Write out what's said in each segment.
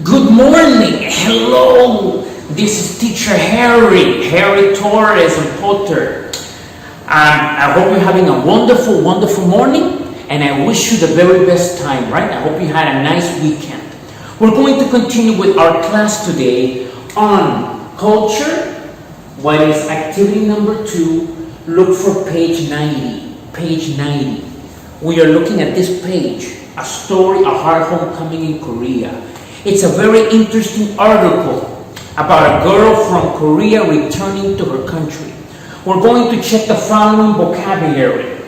Good morning. Hello. This is Teacher Harry Torres and Potter. I hope you're having a wonderful morning, and I wish you the very best time, right? I hope you had a nice weekend. We're going to continue with our class today on culture. What is activity number 2? Look for page 90. Page 90. We are looking at this page, a story of hard homecoming in Korea. It's a very interesting article about a girl from Korea returning to her country. We're going to check the following vocabulary.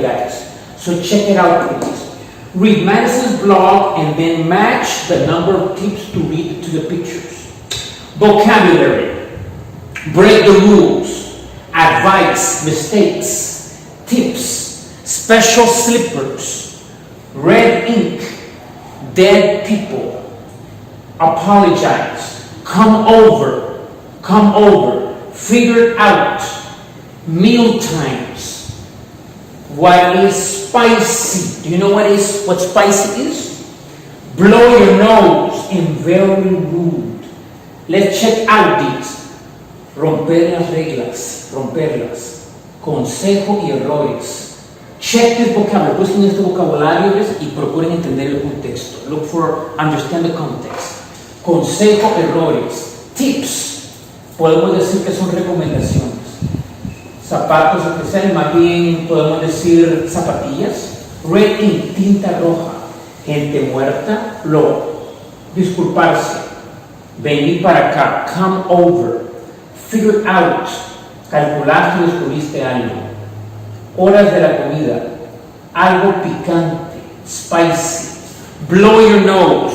Guys. So check it out, please. Read Madison's blog and then match the number of tips to read to the pictures. Vocabulary. Break the rules. Advice. Mistakes. Tips. Special slippers. Red ink. Dead people. Apologize. Come over. Figure out. Meal times. What is spicy? Do you know what spicy is? Blow your nose and very rude. Let's check out these. Romper las reglas. Romperlas. Consejo y errores. Check this vocabulary. Busquen este vocabulario y procuren entender el contexto. Look for, understand the context. Consejo, errores. Tips. Podemos decir que son recomendaciones. Zapatos especiales, más bien podemos decir zapatillas. Red ink, tinta roja. Gente muerta, disculparse. Venir para acá, come over. Figure out, calcular si descubriste algo. Horas de la comida, algo picante, spicy. Blow your nose,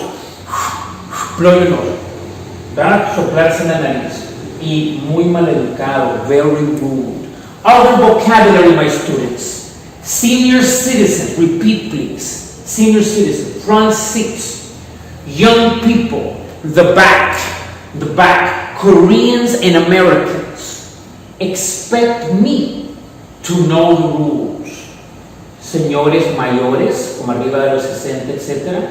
¿verdad? Soplarse en la nariz. Y muy mal educado, very rude. Other vocabulary, my students. Senior citizens, repeat please. Senior citizens, front seats. Young people, the back. Koreans and Americans. Expect me to know the rules. Señores mayores, como arriba de los 60, etc.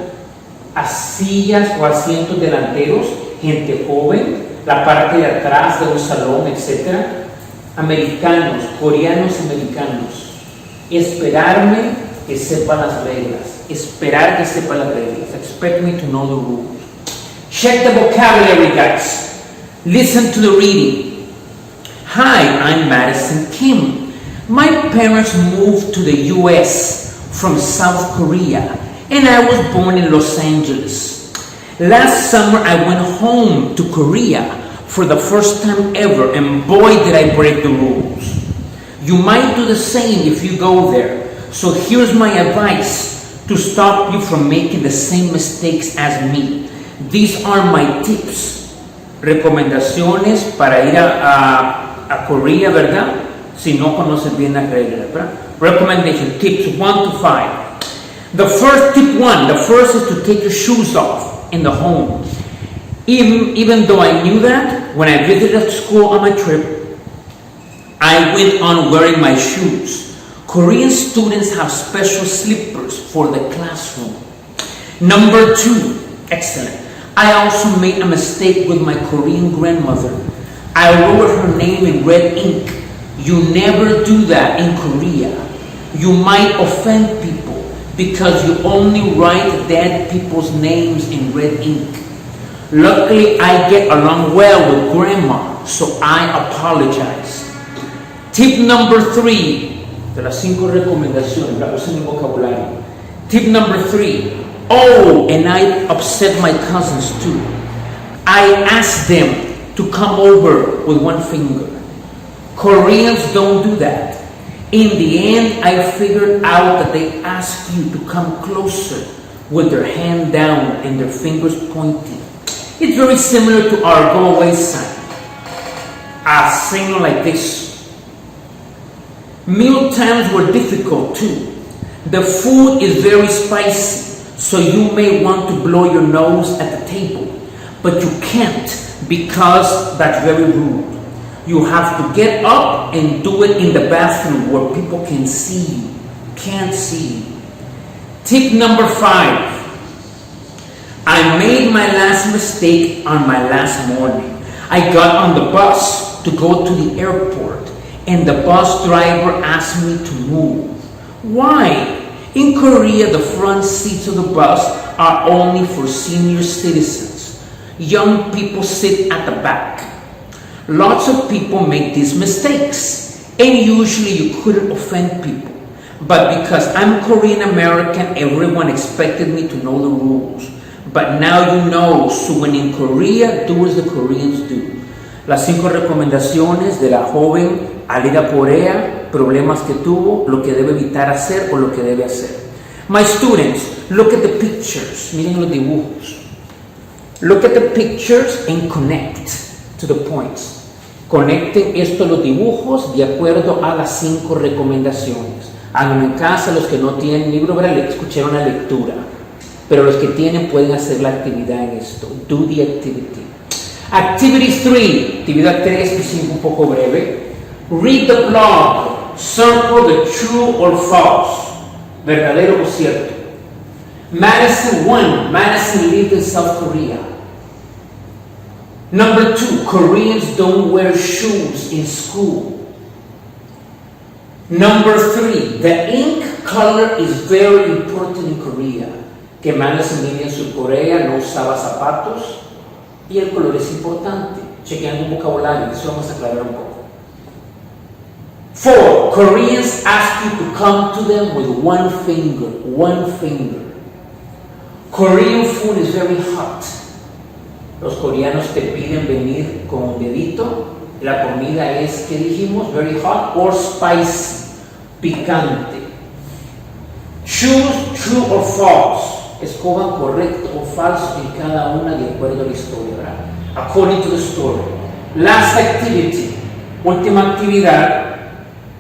A sillas o asientos delanteros, gente joven, la parte de atrás de un salón, etc. Americanos, coreanos americanos. Esperarme que sepa las reglas. Esperar que sepa las reglas. Expect me to know the rules. Check the vocabulary, guys. Listen to the reading. Hi, I'm Madison Kim. My parents moved to the US from South Korea, and I was born in Los Angeles. Last summer, I went home to Korea for the first time ever, and boy did I break the rules. You might do the same if you go there, so here's my advice to stop you from making the same mistakes as me. These are my tips. Recomendaciones para ir a Korea, ¿verdad? Si no conoces bien las reglas, ¿verdad? Recommendation, tips 1 to 5. The first tip 1, the first is to take your shoes off in the home. Even though I knew that, when I visited school on my trip, I went on wearing my shoes. Korean students have special slippers for the classroom. Number 2, excellent. I also made a mistake with my Korean grandmother. I wrote her name in red ink. You never do that in Korea. You might offend people because you only write dead people's names in red ink. Luckily, I get along well with grandma, so I apologize. Tip number 3, de las 5 recomendaciones, la usen en el vocabulario. Tip number 3, oh, and I upset my cousins too. I asked them to come over with one finger. Koreans don't do that. In the end, I figured out that they ask you to come closer with their hand down and their fingers pointing. It's very similar to our go away sign. A signal like this. Meal times were difficult too. The food is very spicy, so you may want to blow your nose at the table, but you can't because that's very rude. You have to get up and do it in the bathroom where people can see you, can't see you. Tip number 5. I made my last mistake on my last morning. I got on the bus to go to the airport, and the bus driver asked me to move. Why? In Korea, the front seats of the bus are only for senior citizens. Young people sit at the back. Lots of people make these mistakes, and usually you couldn't offend people. But because I'm Korean American, everyone expected me to know the rules. But now you know, so when in Korea, do as the Koreans do. Las 5 recomendaciones de la joven al ir a Corea, problemas que tuvo, lo que debe evitar hacer o lo que debe hacer. My students, look at the pictures. Miren los dibujos. Look at the pictures and connect to the points. Conecten esto los dibujos de acuerdo a las 5 recomendaciones. Háganlo en casa, los que no tienen libro, escucharon la lectura. Pero los que tienen pueden hacer la actividad en esto. Do the activity. Activity 3, actividad 3, que es un poco breve. Read the blog. Circle the true or false. Verdadero o cierto. Madison 1. Madison lived in South Korea. Number 2. Koreans don't wear shoes in school. Number 3. The ink color is very important in Korea. Que Madison vivía en Sur Corea, no usaba zapatos. Y el color es importante. Chequeando un vocabulario, eso vamos a aclarar un poco. 4. Koreans ask you to come to them with one finger. One finger. Korean food is very hot. Los coreanos te piden venir con un dedito. La comida es, ¿qué dijimos? Very hot or spicy. Picante. Choose true or false. Escojan correcto o falso en cada una de acuerdo a la historia, ¿verdad? According to the story. Last activity. Última actividad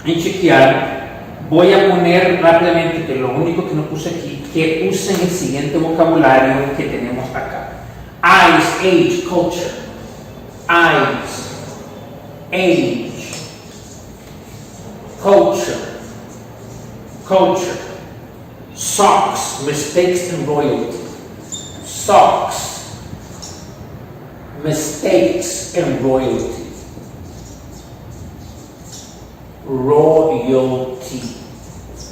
en chequear. Voy a poner rápidamente, que lo único que no puse aquí, que usen el siguiente vocabulario que tenemos acá. Eyes, age, culture. Eyes, age, culture, culture. Socks, mistakes and royalty. Socks, mistakes and royalty. Royalty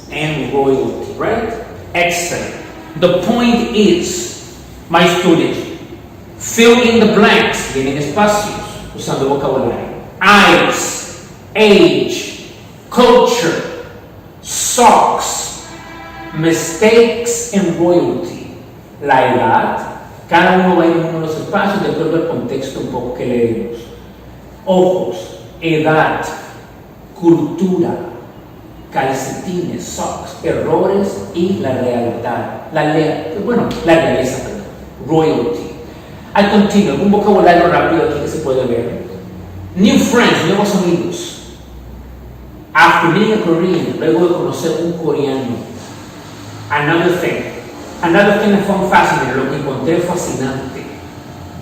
and royalty, right? Excellent. The point is, my students, fill in the blanks, tienen espacios, usando vocabulario. Eyes, age, culture, socks, mistakes and royalty. La edad, cada uno va a ir en uno de los espacios de acuerdo al contexto un poco que leemos. Ojos, edad, cultura, calcetines, socks, errores y la realidad. La realeza, perdón. Royalty. I continue, un vocabulario rápido aquí que se puede ver. New friends, nuevos amigos. After meeting a Korean, luego de conocer un coreano. Another thing I found fascinating, lo que encontré fascinante.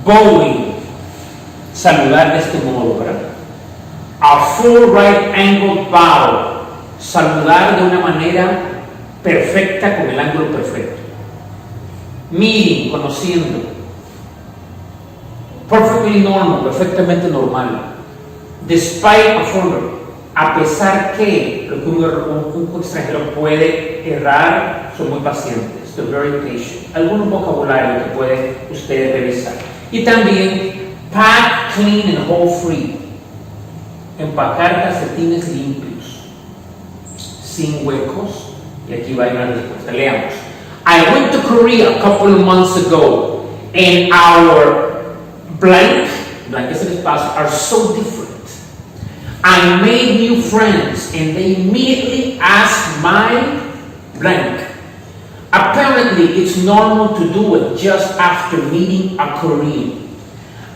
Bowing, saludar de este modo, ¿verdad? A full right angle bow, saludar de una manera perfecta con el ángulo perfecto. Meeting, conociendo. Perfectly normal, perfectamente normal. Despite a foreigner, a pesar que lo que un extranjero puede errar, son muy pacientes. They're very patient. Algún vocabulario que puede ustedes revisar. Y también, pack, clean and hold free. Empacar calcetines limpios, sin huecos. Y aquí va una respuesta. Leamos. I went to Korea a couple of months ago, and our blank es el espacio, are so different. I made new friends, and they immediately asked my blank. Apparently, it's normal to do it just after meeting a Korean.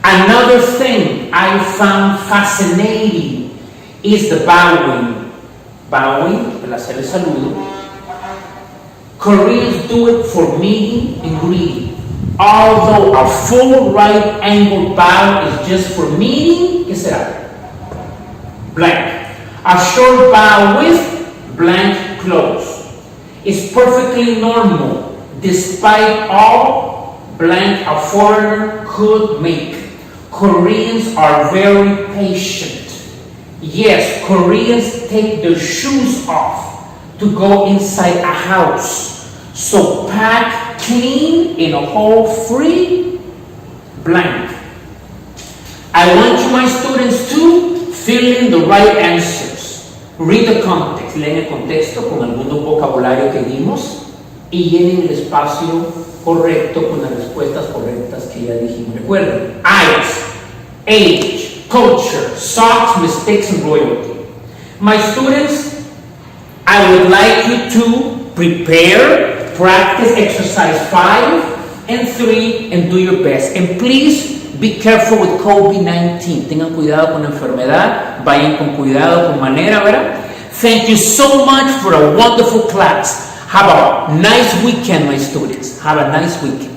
Another thing I found fascinating is the bowing. Bowing, el hacer el saludo. Koreans do it for meeting and greeting. Although a full right angle bow is just for meeting, ¿qué será? Blank. A short bow with blank close is perfectly normal despite all blank a foreigner could make. Koreans are very patient. Yes, Koreans take their shoes off to go inside a house. So pack clean in a hole free blank. I want you, my students, to fill in the right answers. Read the context, leen el contexto con algunos vocabulario que dimos y llenen el espacio correcto con las respuestas correctas que ya dijimos. Recuerden, eyes, age, culture, socks, mistakes, and royalty. My students, I would like you to prepare, practice exercise 5 and 3 and do your best. And please be careful with COVID-19. Tengan cuidado con la enfermedad, vayan con cuidado, con manera, ¿verdad? Thank you so much for a wonderful class. Have a nice weekend, my students. Have a nice weekend.